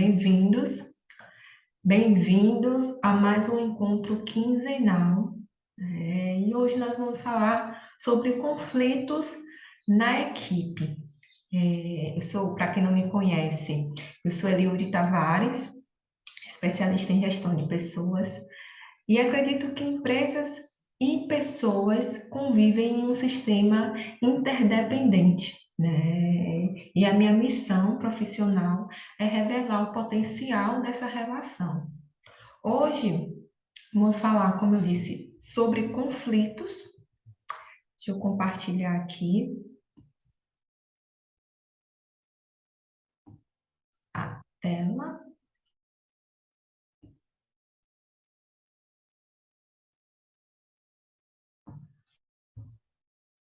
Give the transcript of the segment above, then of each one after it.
Bem-vindos, bem-vindos a mais um encontro quinzenal. E hoje nós vamos falar sobre conflitos na equipe. Para quem não me conhece, eu sou Eliude Tavares, especialista em gestão de pessoas, e acredito que empresas e pessoas convivem em um sistema interdependente, né? E a minha missão profissional é revelar o potencial dessa relação. Hoje, vamos falar, como eu disse, sobre conflitos. Deixa eu compartilhar aqui a tela.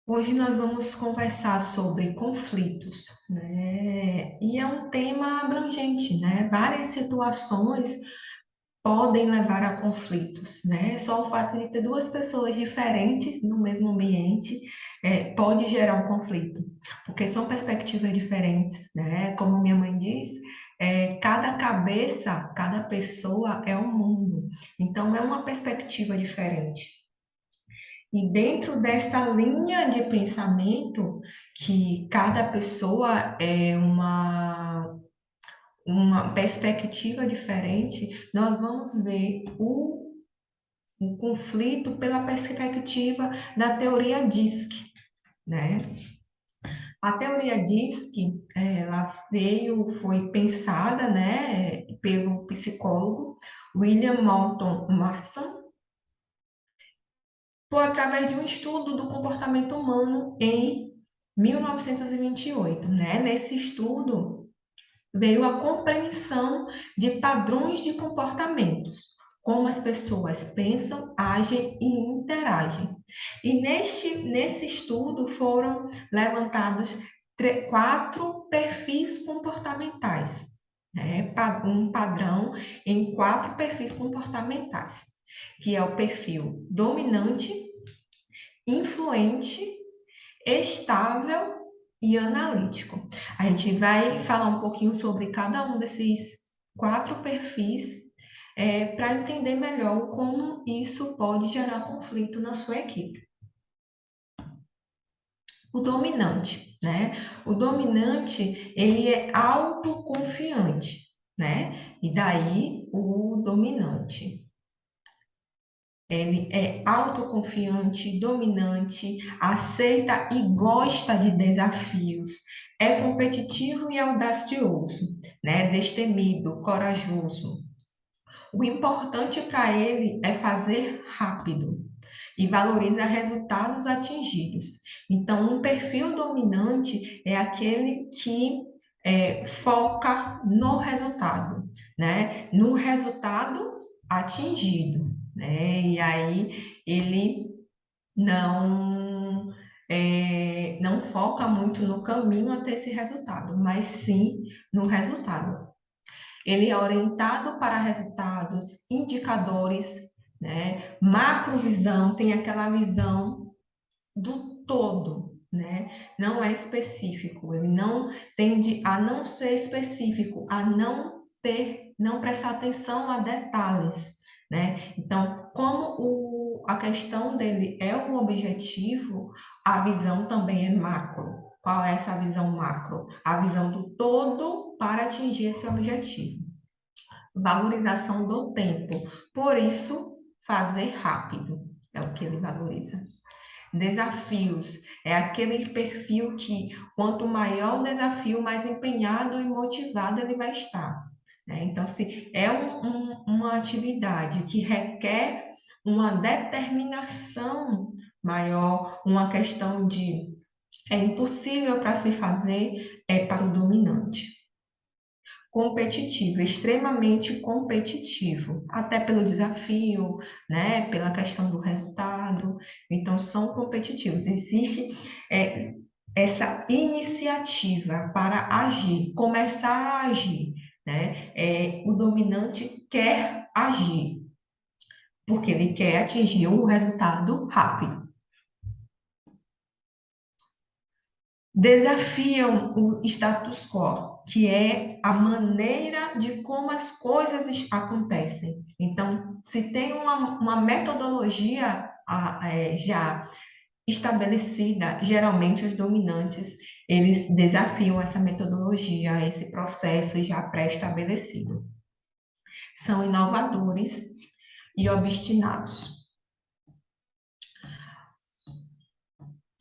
Hoje nós vamos conversar sobre conflitos, né? E é um tema abrangente, né? Várias situações podem levar a conflitos, né? Só o fato de ter duas pessoas diferentes no mesmo ambiente pode gerar um conflito, porque são perspectivas diferentes, né? Como minha mãe diz, cada cabeça, cada pessoa é um mundo, então é uma perspectiva diferente. E dentro dessa linha de pensamento, que cada pessoa é uma perspectiva diferente, nós vamos ver o conflito pela perspectiva da teoria DISC, né? A teoria DISC, ela foi pensada, né, pelo psicólogo William Moulton Marston, por através de um estudo do comportamento humano em 1928, né? Nesse estudo, veio a compreensão de padrões de comportamentos, como as pessoas pensam, agem e interagem. E nesse estudo foram levantados quatro perfis comportamentais, né? Um padrão em quatro perfis comportamentais, que é o perfil dominante, influente, estável e analítico. A gente vai falar um pouquinho sobre cada um desses quatro perfis para entender melhor como isso pode gerar conflito na sua equipe. O dominante, né? O dominante, ele é autoconfiante, né? E daí o dominante. Ele é autoconfiante, dominante, aceita e gosta de desafios, é competitivo e audacioso, né? Destemido, corajoso. O importante para ele é fazer rápido e valoriza resultados atingidos. Então, um perfil dominante é aquele que foca no resultado, né? No resultado atingido, né? E aí ele não não foca muito no caminho até esse resultado, mas sim no resultado. Ele é orientado para resultados, indicadores, né? Macrovisão, tem aquela visão do todo, né? Não é específico, ele não tende a não ser específico, a não prestar atenção a detalhes, né? Então, como a questão dele é um objetivo, a visão também é macro. Qual é essa visão macro? A visão do todo para atingir esse objetivo. Valorização do tempo. Por isso, fazer rápido é o que ele valoriza. Desafios é aquele perfil que, quanto maior o desafio, mais empenhado e motivado ele vai estar, né? Então, se é uma atividade que requer uma determinação maior, uma questão de é impossível para se fazer, é para o dominante. Competitivo, extremamente competitivo, até pelo desafio, né, pela questão do resultado, então são competitivos. Existe é, essa iniciativa para agir, começar a agir, né? O dominante quer agir, porque ele quer atingir um resultado rápido. Desafiam o status quo. que é a maneira de como as coisas acontecem. Então, se tem uma metodologia já estabelecida, geralmente os dominantes, eles desafiam essa metodologia, esse processo já pré-estabelecido. São inovadores e obstinados,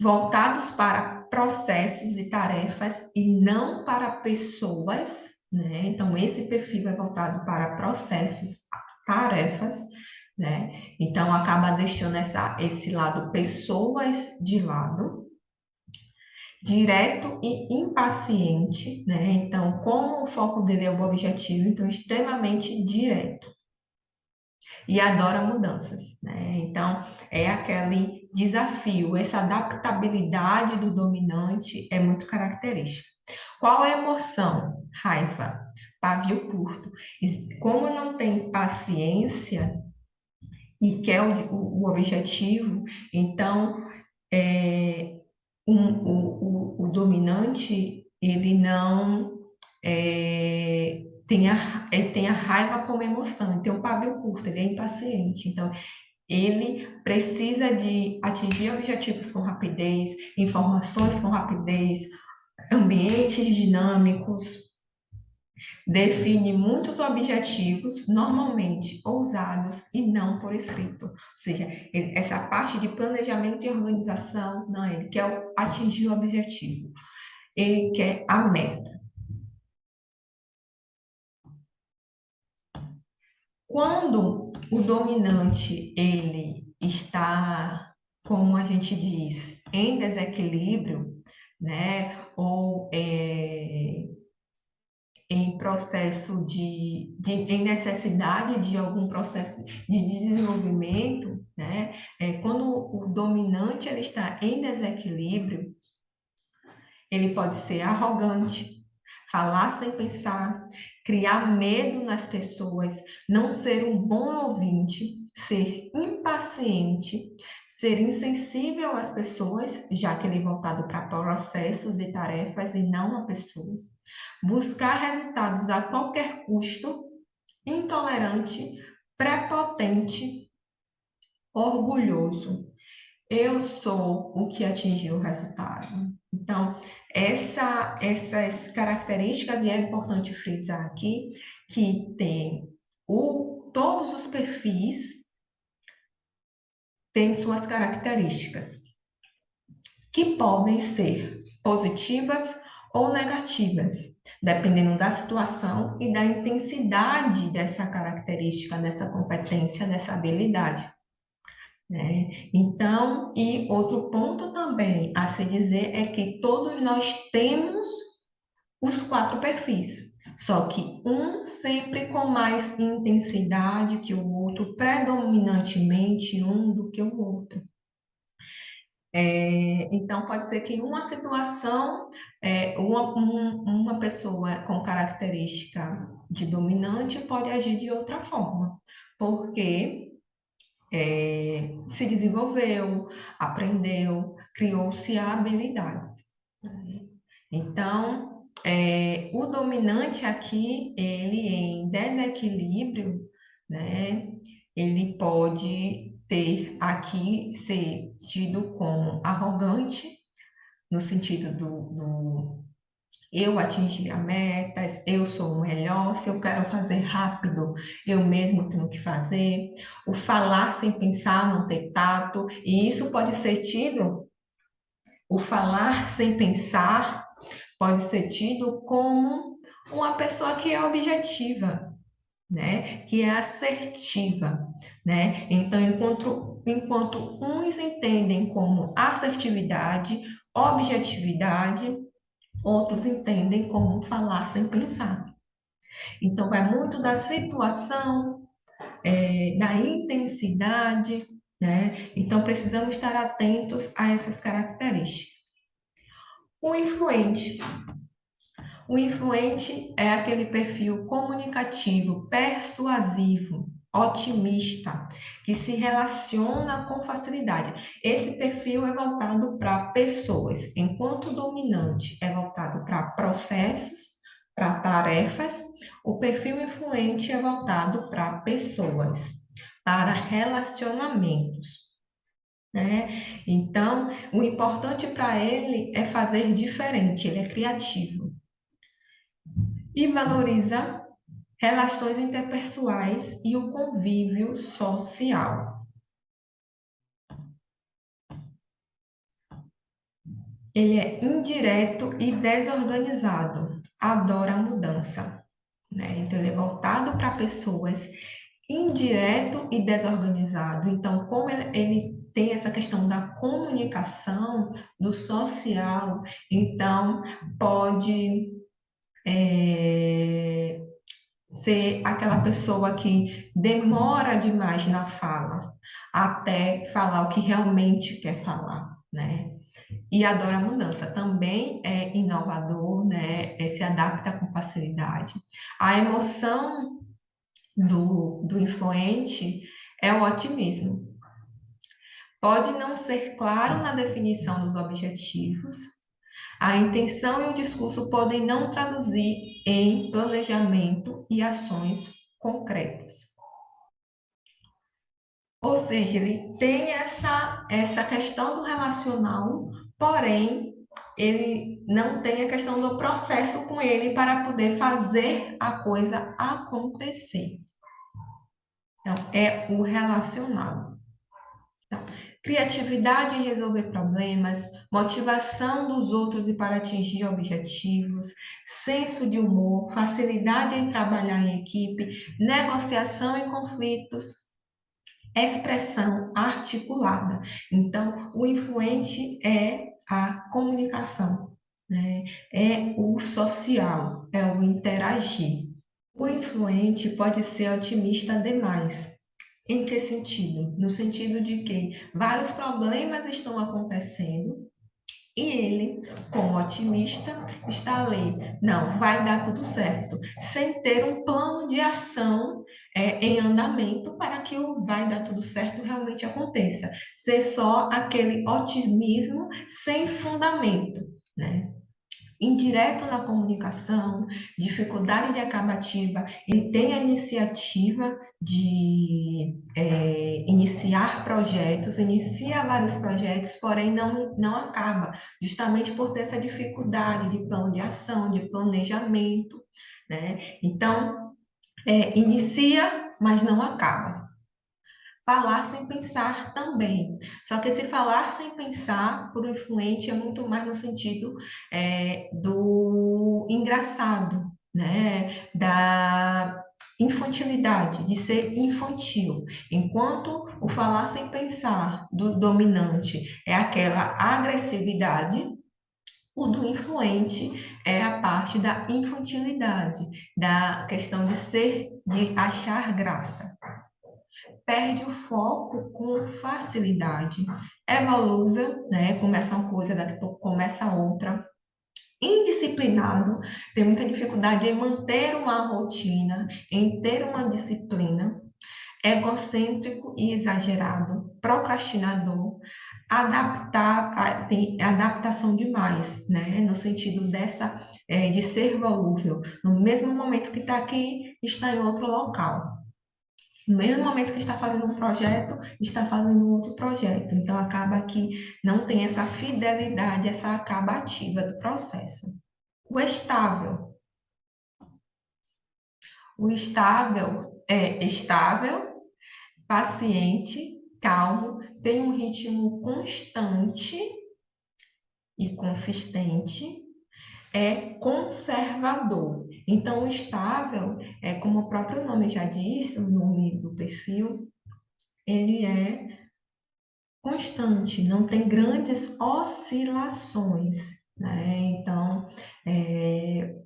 voltados para processos e tarefas e não para pessoas, né? Então, esse perfil é voltado para processos, tarefas, né? Então, acaba deixando esse lado pessoas de lado, direto e impaciente, né? Então, como o foco dele é o objetivo, então, extremamente direto e adora mudanças, né? Então, é aquele desafio, essa adaptabilidade do dominante é muito característica. Qual é a emoção? Raiva, pavio curto. Como não tem paciência e quer o objetivo, então, o dominante, ele não ele tem a raiva como emoção, ele tem um pavio curto, ele é impaciente, então ele precisa de atingir objetivos com rapidez, informações com rapidez, ambientes dinâmicos, define muitos objetivos, normalmente ousados e não por escrito. Ou seja, essa parte de planejamento e organização, não, ele quer atingir o objetivo, ele quer a meta. Quando o dominante ele está, como a gente diz, em desequilíbrio, né, ou em processo em necessidade de algum processo de desenvolvimento, né, quando o dominante ele está em desequilíbrio, ele pode ser arrogante, falar sem pensar, criar medo nas pessoas, não ser um bom ouvinte, ser impaciente, ser insensível às pessoas, já que ele é voltado para processos e tarefas e não a pessoas, buscar resultados a qualquer custo, intolerante, prepotente, orgulhoso. Eu sou o que atingiu o resultado. Então, essas características, e é importante frisar aqui, que tem todos os perfis têm suas características, que podem ser positivas ou negativas, dependendo da situação e da intensidade dessa característica, dessa competência, dessa habilidade, né? Então, e outro ponto também a se dizer é que todos nós temos os quatro perfis, só que um sempre com mais intensidade que o outro, predominantemente um do que o outro. Então, pode ser que em uma situação, uma pessoa com característica de dominante pode agir de outra forma, porque se desenvolveu, aprendeu, criou-se habilidades. Então, o dominante aqui, ele em desequilíbrio, né? Ele pode ter aqui ser tido como arrogante, no sentido do eu atingir a metas, eu sou o melhor, se eu quero fazer rápido, eu mesmo tenho que fazer. O falar sem pensar, não ter tato, e isso pode ser tido, o falar sem pensar, pode ser tido como uma pessoa que é objetiva, né? Que é assertiva, né? Então, enquanto uns entendem como assertividade, objetividade, outros entendem como falar sem pensar. Então, vai muito da situação, da intensidade, né? Então, precisamos estar atentos a essas características. O influente. O influente é aquele perfil comunicativo, persuasivo, otimista, que se relaciona com facilidade. Esse perfil é voltado para pessoas, enquanto o dominante é voltado para processos, para tarefas, o perfil influente é voltado para pessoas, para relacionamentos, né? Então, o importante para ele é fazer diferente, ele é criativo e valoriza relações interpessoais e o convívio social. Ele é indireto e desorganizado, adora a mudança, né? Então, ele é voltado para pessoas, indireto e desorganizado. Então, como ele tem essa questão da comunicação, do social, então pode ser aquela pessoa que demora demais na fala, até falar o que realmente quer falar, né? E adora a mudança. Também é inovador, né? Se adapta com facilidade. A emoção do influente é o otimismo. Pode não ser claro na definição dos objetivos, a intenção e o discurso podem não traduzir em planejamento e ações concretas. Ou seja, ele tem essa questão do relacional, porém, ele não tem a questão do processo com ele para poder fazer a coisa acontecer. Então, é o relacional. Então, criatividade em resolver problemas, motivação dos outros e para atingir objetivos, senso de humor, facilidade em trabalhar em equipe, negociação em conflitos, expressão articulada. Então, o influente é a comunicação, né? É o social, é o interagir. O influente pode ser otimista demais. Em que sentido? No sentido de que vários problemas estão acontecendo e ele, como otimista, está ali. Não, vai dar tudo certo, sem ter um plano de ação em andamento para que o vai dar tudo certo realmente aconteça. Ser só aquele otimismo sem fundamento, né? Indireto na comunicação, dificuldade de acabativa, ele tem a iniciativa de iniciar projetos, inicia vários projetos, porém não acaba, justamente por ter essa dificuldade de plano de ação, de planejamento, né? Então, inicia, mas não acaba. Falar sem pensar também. Só que esse falar sem pensar, por um influente, é muito mais no sentido do engraçado, né? Da infantilidade, de ser infantil. Enquanto o falar sem pensar do dominante é aquela agressividade, o do influente é a parte da infantilidade, da questão de achar graça, perde o foco com facilidade. É volúvel, né? Começa uma coisa, daqui a pouco começa outra. Indisciplinado, tem muita dificuldade em manter uma rotina, em ter uma disciplina. Egocêntrico e exagerado, procrastinador, tem adaptação demais, né? No sentido de ser volúvel. No mesmo momento que está aqui, está em outro local. No mesmo momento que está fazendo um projeto, está fazendo outro projeto. Então, acaba que não tem essa fidelidade, essa acabativa do processo. O estável. O estável é estável, paciente, calmo, tem um ritmo constante e consistente, é conservador. Então, o estável, como o próprio nome já diz, o nome do perfil, ele é constante, não tem grandes oscilações, né? Então,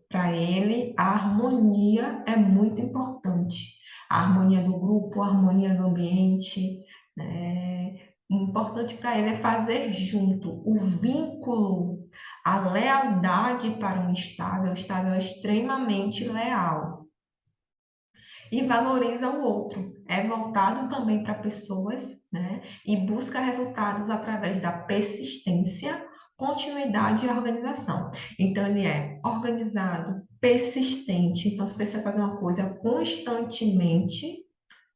para ele, a harmonia é muito importante. A harmonia do grupo, a harmonia do ambiente, né? O importante para ele é fazer junto o vínculo, a lealdade para um estável. O estável é extremamente leal e valoriza o outro. É voltado também para pessoas, né? E busca resultados através da persistência, continuidade e organização. Então, ele é organizado, persistente. Então, se precisa fazer uma coisa constantemente,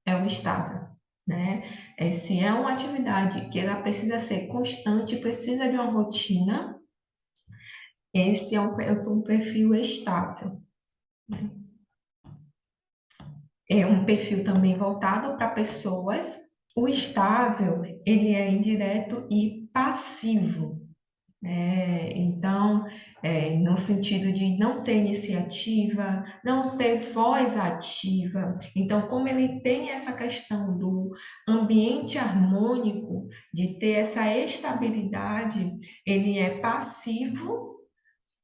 é o estável, né? Se é uma atividade que ela precisa ser constante, precisa de uma rotina, esse é um perfil estável, né? É um perfil também voltado para pessoas. O estável, ele é indireto e passivo. Então, no sentido de não ter iniciativa, não ter voz ativa. Então, como ele tem essa questão do ambiente harmônico, de ter essa estabilidade, ele é passivo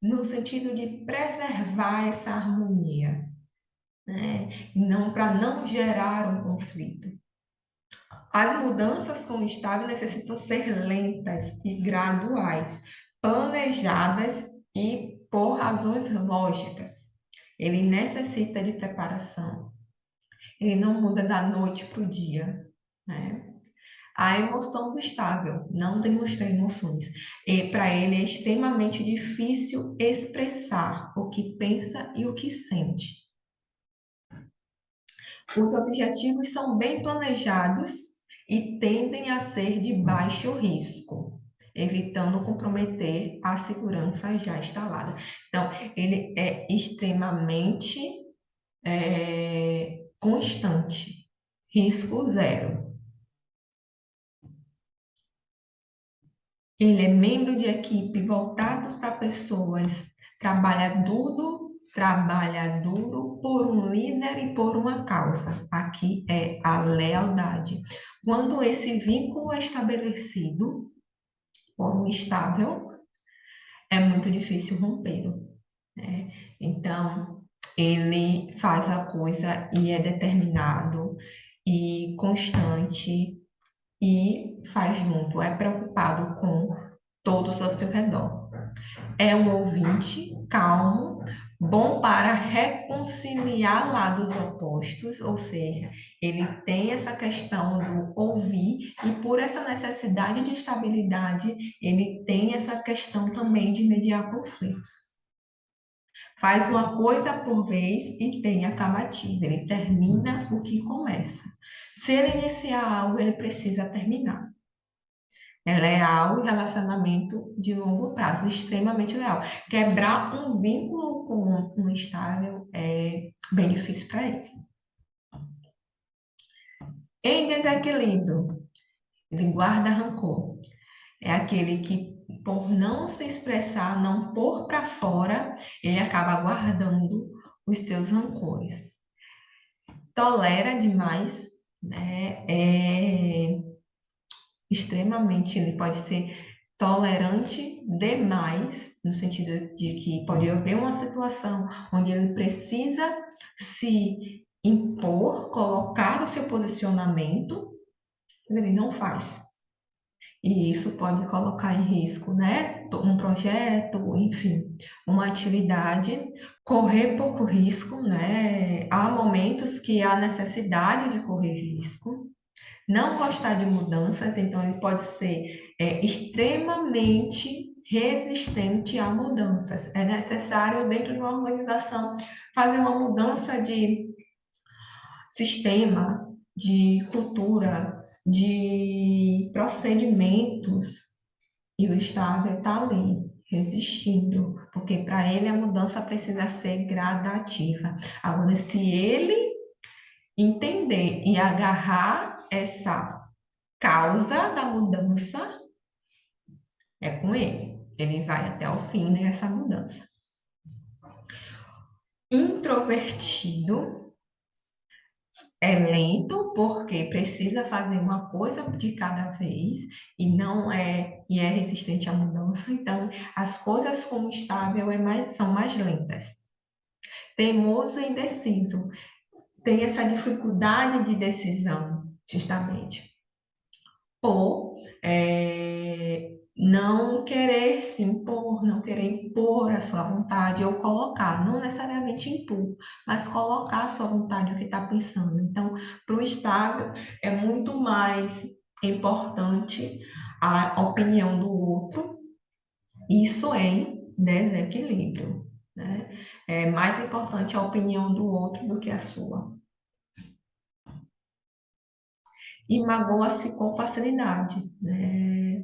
no sentido de preservar essa harmonia, né? Não para não gerar um conflito. As mudanças com o estável necessitam ser lentas e graduais, planejadas e por razões lógicas. Ele necessita de preparação. Ele não muda da noite para o dia, né? A emoção do estável não demonstra emoções. E para ele é extremamente difícil expressar o que pensa e o que sente. Os objetivos são bem planejados e tendem a ser de baixo risco, evitando comprometer a segurança já instalada. Então, ele é extremamente constante, risco zero. Ele é membro de equipe voltado para pessoas, trabalha duro por um líder e por uma causa. Aqui é a lealdade. Quando esse vínculo é estabelecido por um estável, é muito difícil rompê-lo, né? Então, ele faz a coisa e é determinado e constante e faz junto, é preocupado com todos ao seu redor. É um ouvinte calmo, bom para reconciliar lados opostos, ou seja, ele tem essa questão do ouvir e por essa necessidade de estabilidade, ele tem essa questão também de mediar conflitos. Faz uma coisa por vez e tem a camativa, ele termina o que começa. Se ele iniciar algo, ele precisa terminar. É leal e relacionamento de longo prazo, extremamente leal. Quebrar um vínculo com um estável é bem difícil para ele. Em desequilíbrio, ele guarda rancor. É aquele que, por não se expressar, não pôr para fora, ele acaba guardando os seus rancores. Tolera demais, né? Extremamente, ele pode ser tolerante demais, no sentido de que pode haver uma situação onde ele precisa se impor, colocar o seu posicionamento, mas ele não faz. E isso pode colocar em risco, né? Um projeto, enfim, uma atividade, correr pouco risco, né? Há momentos que há necessidade de correr risco, não gostar de mudanças, então ele pode ser extremamente resistente a mudanças. É necessário, dentro de uma organização, fazer uma mudança de sistema, de cultura, de procedimentos, e o estável está ali, resistindo, porque para ele a mudança precisa ser gradativa. Agora, se ele entender e agarrar essa causa da mudança é com ele. Ele vai até o fim nessa mudança. Introvertido é lento porque precisa fazer uma coisa de cada vez e é resistente à mudança. Então, as coisas como estável são mais lentas. Teimoso e indeciso tem essa dificuldade de decisão, justamente. Ou não querer se impor, não querer impor a sua vontade, ou colocar, não necessariamente impor, mas colocar a sua vontade, o que está pensando. Então, para o estável, é muito mais importante a opinião do outro, isso em desequilíbrio. né? É mais importante a opinião do outro do que a sua. E magoa-se com facilidade, né?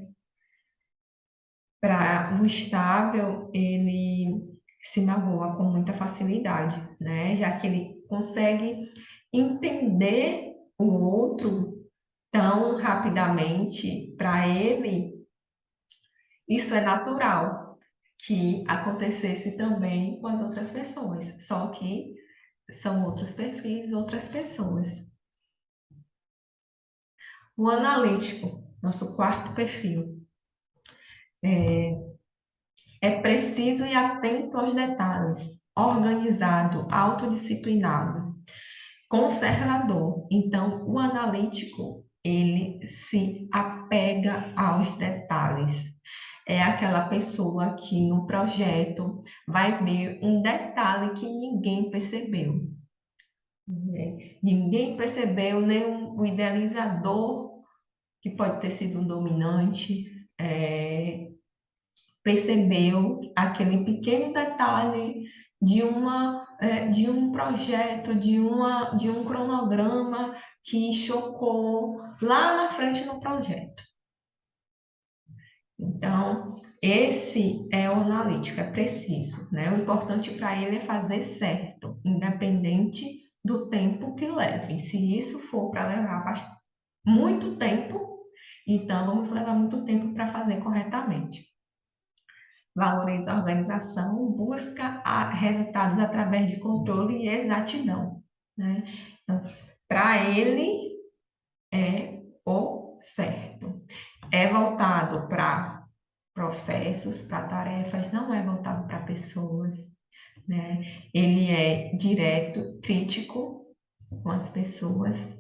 Para o estável, ele se magoa com muita facilidade, né? Já que ele consegue entender o outro tão rapidamente, para ele, isso é natural que acontecesse também com as outras pessoas, só que são outros perfis, outras pessoas. O analítico, nosso quarto perfil, é preciso e atento aos detalhes, organizado, autodisciplinado, conservador. Então, o analítico, ele se apega aos detalhes. É aquela pessoa que no projeto vai ver um detalhe que ninguém percebeu, né? Ninguém percebeu, nem o idealizador, que pode ter sido um dominante, percebeu aquele pequeno detalhe de um projeto, de um cronograma que chocou lá na frente no projeto. Então, esse é o analítico, é preciso, né? O importante para ele é fazer certo, independente do tempo que leve. Se isso for para levar muito tempo, então vamos levar muito tempo para fazer corretamente. Valoriza a organização, busca resultados através de controle e exatidão, né? Então, para ele é o certo. É voltado para processos, para tarefas, não é voltado para pessoas, né? Ele é direto, crítico com as pessoas,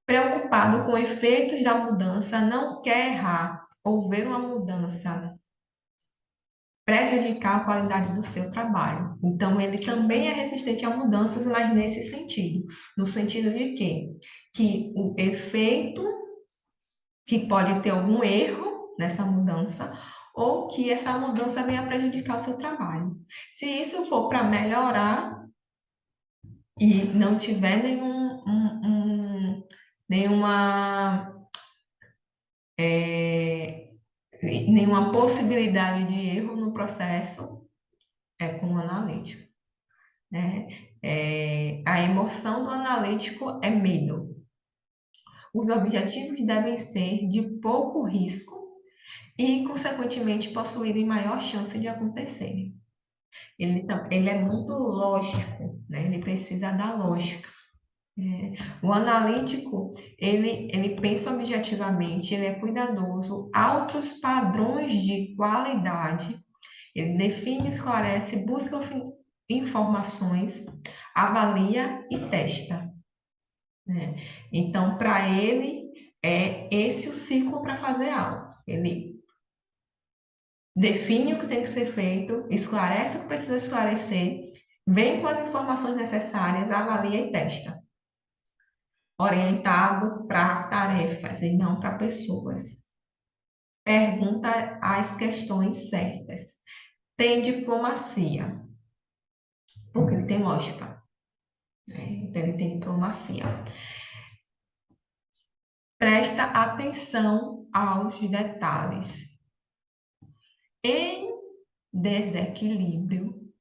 preocupado com efeitos da mudança, não quer errar ou ver uma mudança prejudicar a qualidade do seu trabalho. Então, ele também é resistente a mudanças, mas nesse sentido. No sentido de quê? Que o efeito, que pode ter algum erro nessa mudança, ou que essa mudança venha prejudicar o seu trabalho. Se isso for para melhorar e não tiver nenhuma, nenhuma possibilidade de erro no processo, é com o analítico, né? A emoção do analítico é medo. Os objetivos devem ser de pouco risco e, consequentemente, possuírem maior chance de acontecerem. Ele é muito lógico, né? Ele precisa da lógica. O analítico, ele pensa objetivamente, ele é cuidadoso, altos padrões de qualidade, ele define, esclarece, busca informações, avalia e testa, né? Então, para ele, é esse o ciclo para fazer algo. Ele define o que tem que ser feito, esclarece o que precisa esclarecer, vem com as informações necessárias, avalia e testa. Orientado para tarefas e não para pessoas. Pergunta as questões certas. Tem diplomacia, porque ele tem lógica, né? Então, ele tem diplomacia. Presta atenção aos detalhes. Em desequilíbrio,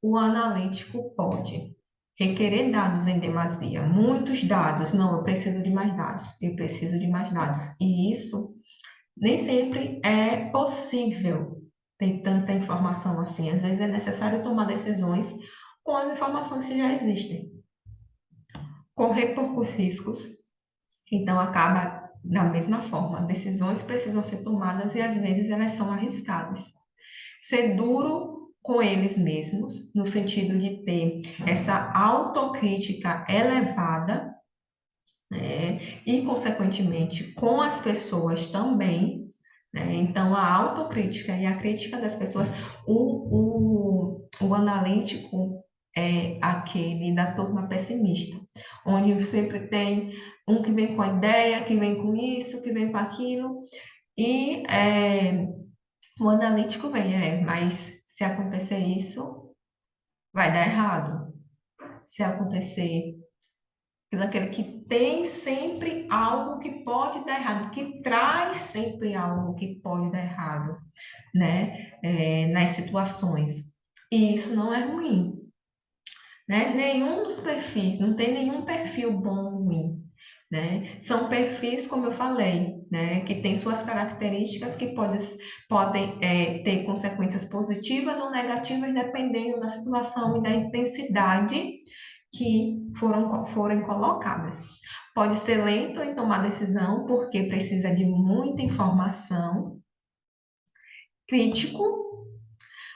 o analítico pode requerer dados em demasia, muitos dados. Não, eu preciso de mais dados, eu preciso de mais dados. E isso nem sempre é possível ter tanta informação assim. Às vezes é necessário tomar decisões com as informações que já existem. Correr poucos riscos, então acaba da mesma forma. Decisões precisam ser tomadas e às vezes elas são arriscadas. Ser duro com eles mesmos, no sentido de ter essa autocrítica elevada, né? E, consequentemente, com as pessoas também, né? Então, a autocrítica e a crítica das pessoas, o analítico é aquele da turma pessimista, onde sempre tem um que vem com a ideia, que vem com isso, que vem com aquilo, e o analítico vem, mas Se acontecer isso, vai dar errado. Se acontecer aquele que tem sempre algo que pode dar errado, que traz sempre algo que pode dar errado, né? Nas situações. E isso não é ruim, né? Nenhum dos perfis, não tem nenhum perfil bom ou ruim, né? São perfis, como eu falei, né? Que têm suas características que podem ter consequências positivas ou negativas, dependendo da situação e da intensidade que forem colocadas. Pode ser lento em tomar decisão, porque precisa de muita informação, crítico,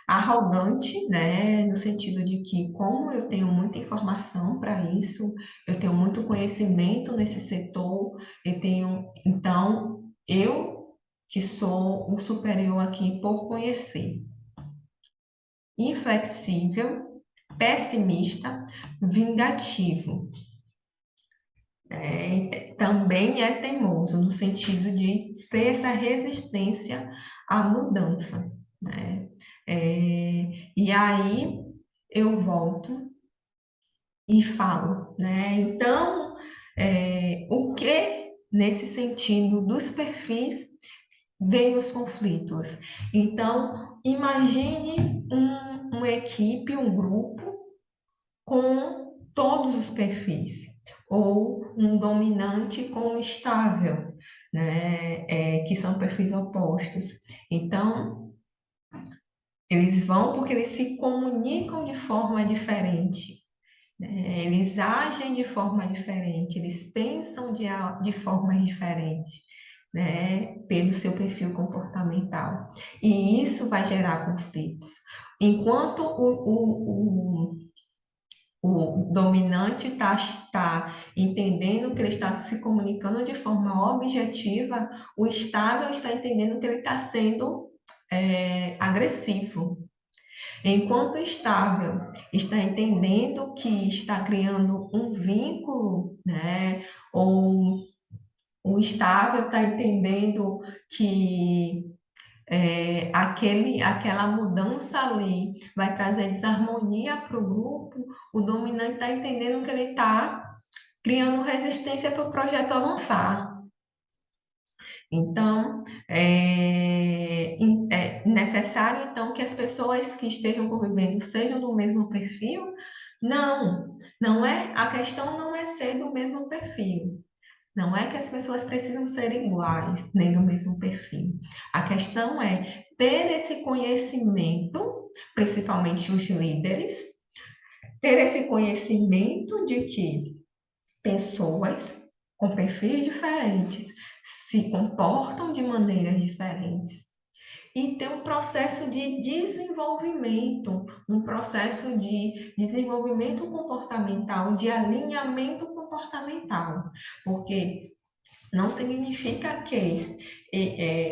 arrogante, né, no sentido de que, como eu tenho muita informação para isso, eu tenho muito conhecimento nesse setor, então, eu que sou o superior aqui por conhecer. Inflexível, pessimista, vingativo. Também é teimoso, no sentido de ter essa resistência à mudança, né? E aí eu volto e falo, né? Então, o que nesse sentido dos perfis vem os conflitos? Então, imagine uma equipe, um grupo com todos os perfis, ou um dominante com um estável, né? Que são perfis opostos. Então, eles vão porque eles se comunicam de forma diferente, né? Eles agem de forma diferente, eles pensam de forma diferente, né? Pelo seu perfil comportamental. E isso vai gerar conflitos. Enquanto o dominante está entendendo que ele está se comunicando de forma objetiva, o estável está entendendo que ele está sendo agressivo. Enquanto o estável está entendendo que está criando um vínculo, né? Ou o estável está entendendo que aquela mudança ali vai trazer desarmonia para o grupo, o dominante está entendendo que ele está criando resistência para o projeto avançar. Então, é necessário, então, que as pessoas que estejam convivendo sejam do mesmo perfil? Não, não é, a questão não é ser do mesmo perfil. Não é que as pessoas precisam ser iguais, nem do mesmo perfil. A questão é ter esse conhecimento, principalmente os líderes, ter esse conhecimento de que pessoas com perfis diferentes se comportam de maneiras diferentes e ter um processo de desenvolvimento, um processo de desenvolvimento comportamental, de alinhamento comportamental, porque não significa que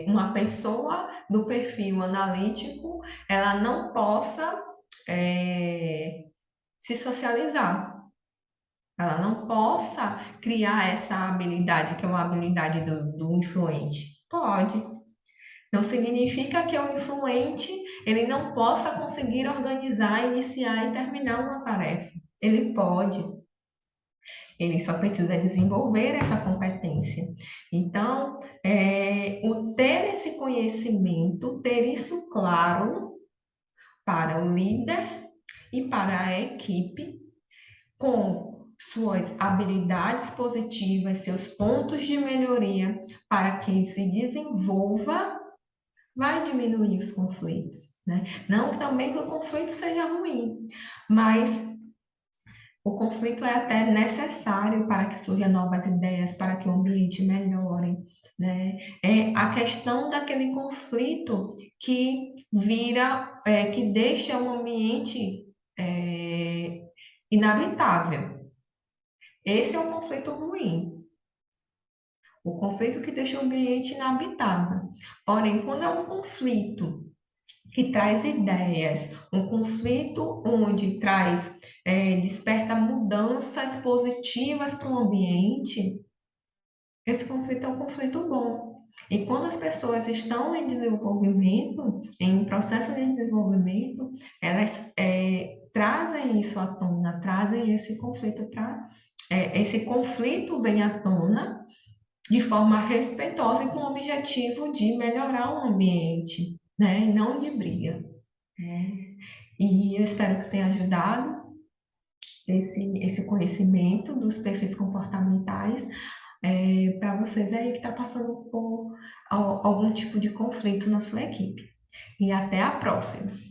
uma pessoa do perfil analítico ela não possa se socializar, ela não possa criar essa habilidade, que é uma habilidade do influente. Pode. Não significa que o influente ele não possa conseguir organizar, iniciar e terminar uma tarefa. Ele pode. Ele só precisa desenvolver essa competência. Então, o ter esse conhecimento, ter isso claro para o líder e para a equipe, com suas habilidades positivas, seus pontos de melhoria, para que se desenvolva, vai diminuir os conflitos, né? Não também que o conflito seja ruim, mas o conflito é até necessário para que surjam novas ideias, para que o ambiente melhore, né? É a questão daquele conflito que que deixa o ambiente inabitável. Esse é um conflito ruim. O conflito que deixa o ambiente inabitável. Porém, quando é um conflito que traz ideias, um conflito onde desperta mudanças positivas para o ambiente, esse conflito é um conflito bom. E quando as pessoas estão em desenvolvimento, em processo de desenvolvimento, elas trazem isso à tona, trazem esse conflito para esse conflito vem à tona de forma respeitosa e com o objetivo de melhorar o ambiente, né? E não de briga. Né? E eu espero que tenha ajudado esse conhecimento dos perfis comportamentais para vocês aí que está passando por algum tipo de conflito na sua equipe. E até a próxima!